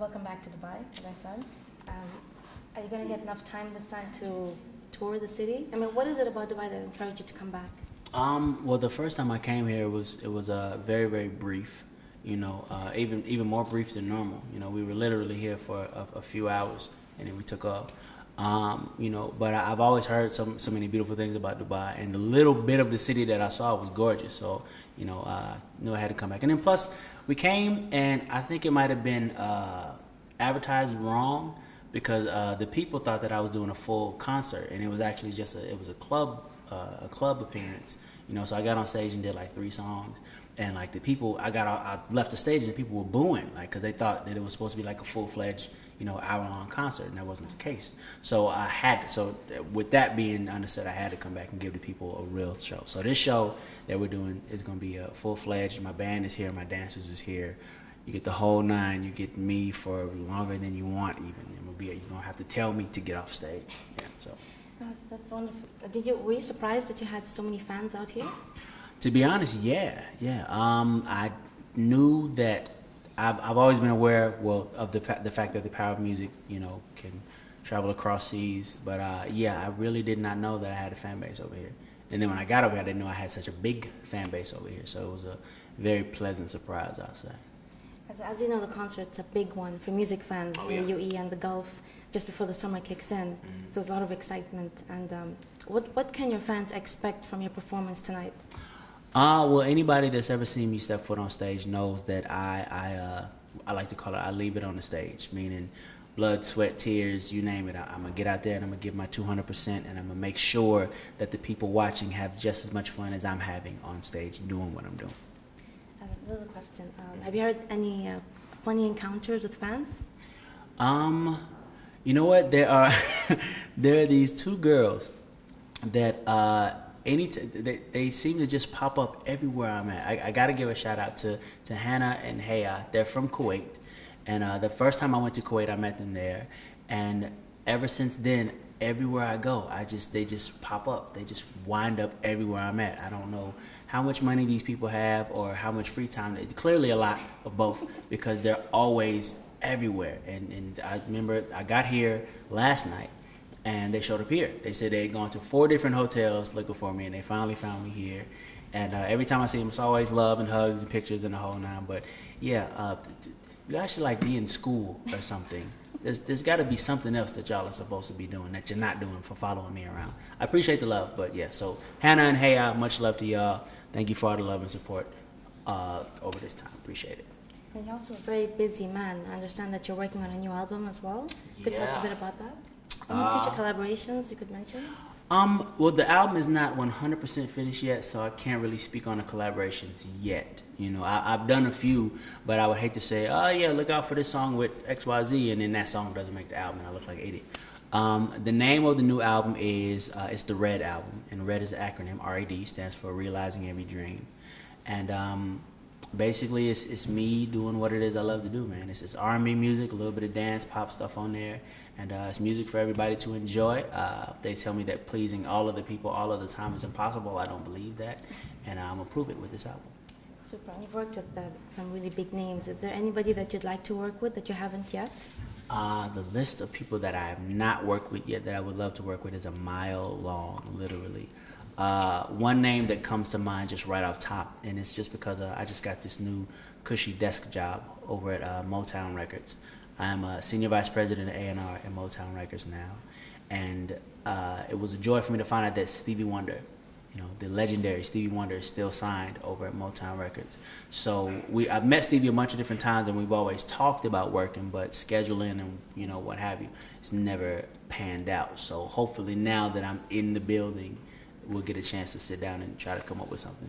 welcome back to Dubai, as I said. Are you going to get enough time this time to tour the city? I mean, what is it about Dubai that encouraged you to come back? Well, the first time I came here it was very, very brief. Even more brief than normal. We were literally here for a few hours, and then we took off. But I've always heard so many beautiful things about Dubai, and the little bit of the city that I saw was gorgeous. So, I knew I had to come back. And then plus, we came, and I think it might have been advertised wrong because the people thought that I was doing a full concert, and it was actually just a club appearance. So I got on stage and did like 3 songs, and like the people, I left the stage and people were booing, like, because they thought that it was supposed to be like a full-fledged, hour-long concert, and that wasn't the case. So with that being understood, I had to come back and give the people a real show. So this show that we're doing is going to be full-fledged. My band is here, my dancers is here. You get the whole 9. You get me for longer than you want even. You're going to have to tell me to get off stage. Yeah, so. That's wonderful. Were you surprised that you had so many fans out here? To be honest, yeah. I knew that I've always been aware, of the fact that the power of music, can travel across seas. But I really did not know that I had a fan base over here. And then when I got over here, I didn't know I had such a big fan base over here. So it was a very pleasant surprise, I'll say. As you know, the concert's a big one for music fans in the UAE and the Gulf just before the summer kicks in. So there's a lot of excitement. And what can your fans expect from your performance tonight? Well, anybody that's ever seen me step foot on stage knows that I like to call it, I leave it on the stage, meaning blood, sweat, tears, you name it. I'm going to get out there and I'm going to give my 200%, and I'm going to make sure that the people watching have just as much fun as I'm having on stage doing what I'm doing. Another question. Have you heard any funny encounters with fans? You know what? There are these 2 girls that they seem to just pop up everywhere I'm at. I got to give a shout out to Hannah and Haya. They're from Kuwait, and the first time I went to Kuwait, I met them there, and ever since then, everywhere I go, they just pop up. They just wind up everywhere I'm at. I don't know how much money these people have or how much free time. Clearly a lot of both, because they're always everywhere. And I remember I got here last night and they showed up here. They said they had gone to 4 different hotels looking for me, and they finally found me here. And every time I see them, it's always love and hugs and pictures and the whole 9. But yeah, you guys should like be in school or something. There's got to be something else that y'all are supposed to be doing that you're not doing for following me around. I appreciate the love, but yeah. So Hannah and Haya, much love to y'all. Thank you for all the love and support over this time. Appreciate it. And you're also a very busy man. I understand that you're working on a new album as well. Could you tell us a bit about that? Any future collaborations you could mention? Well, the album is not 100% finished yet, so I can't really speak on the collaborations yet. I've done a few, but I would hate to say, oh yeah, look out for this song with XYZ, and then that song doesn't make the album, and I look like an idiot. The name of the new album is it's the RED album, and RED is the acronym. RED stands for Realizing Every Dream, and basically it's me doing what it is I love to do, man. It's R&B music, a little bit of dance, pop stuff on there, and it's music for everybody to enjoy. They tell me that pleasing all of the people all of the time is impossible. I don't believe that, and I'm gonna prove it with this album. Super. And you've worked with some really big names. Is there anybody that you'd like to work with that you haven't yet? The list of people that I have not worked with yet that I would love to work with is a mile long, literally. One name that comes to mind just right off top, and it's just because I just got this new cushy desk job over at Motown Records. I'm a senior vice president of A&R at Motown Records now, and it was a joy for me to find out that Stevie Wonder, the legendary Stevie Wonder, is still signed over at Motown Records. So I've met Stevie a bunch of different times, and we've always talked about working, but scheduling and what have you, it's never panned out. So hopefully now that I'm in the building, we'll get a chance to sit down and try to come up with something.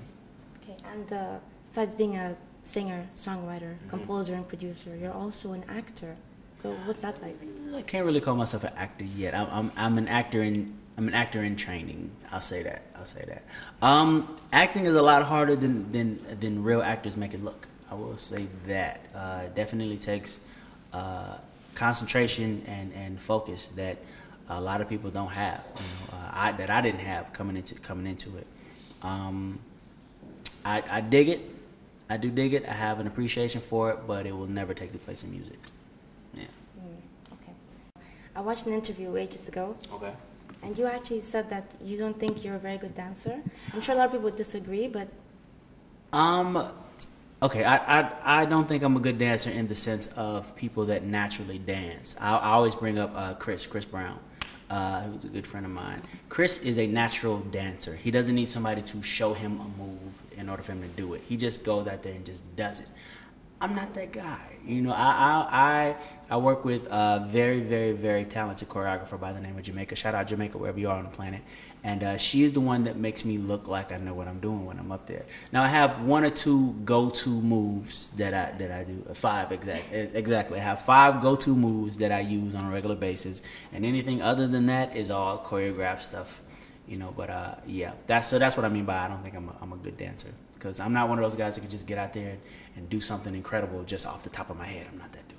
Okay, and besides being a singer, songwriter, composer, and producer, you're also an actor. So what's that like? I can't really call myself an actor yet. I'm an actor in training. I'll say that. Acting is a lot harder than real actors make it look. I will say that. Definitely takes concentration and focus that a lot of people don't have. That I didn't have coming into it. I dig it. I do dig it. I have an appreciation for it, but it will never take the place of music. Okay. I watched an interview ages ago. Okay. And you actually said that you don't think you're a very good dancer. I'm sure a lot of people would disagree, but... Okay, I don't think I'm a good dancer in the sense of people that naturally dance. I always bring up Chris Brown, who's a good friend of mine. Chris is a natural dancer. He doesn't need somebody to show him a move in order for him to do it. He just goes out there and just does it. I'm not that guy. You know, I work with a very, very, very talented choreographer by the name of Jamaica. Shout out Jamaica, wherever you are on the planet. And she is the one that makes me look like I know what I'm doing when I'm up there. Now I have one or two go-to moves that I do. Five exactly. I have 5 go-to moves that I use on a regular basis, and anything other than that is all choreographed stuff. You know, but yeah, that's what I mean by I don't think I'm a good dancer, because I'm not one of those guys that can just get out there and do something incredible just off the top of my head. I'm not that dude.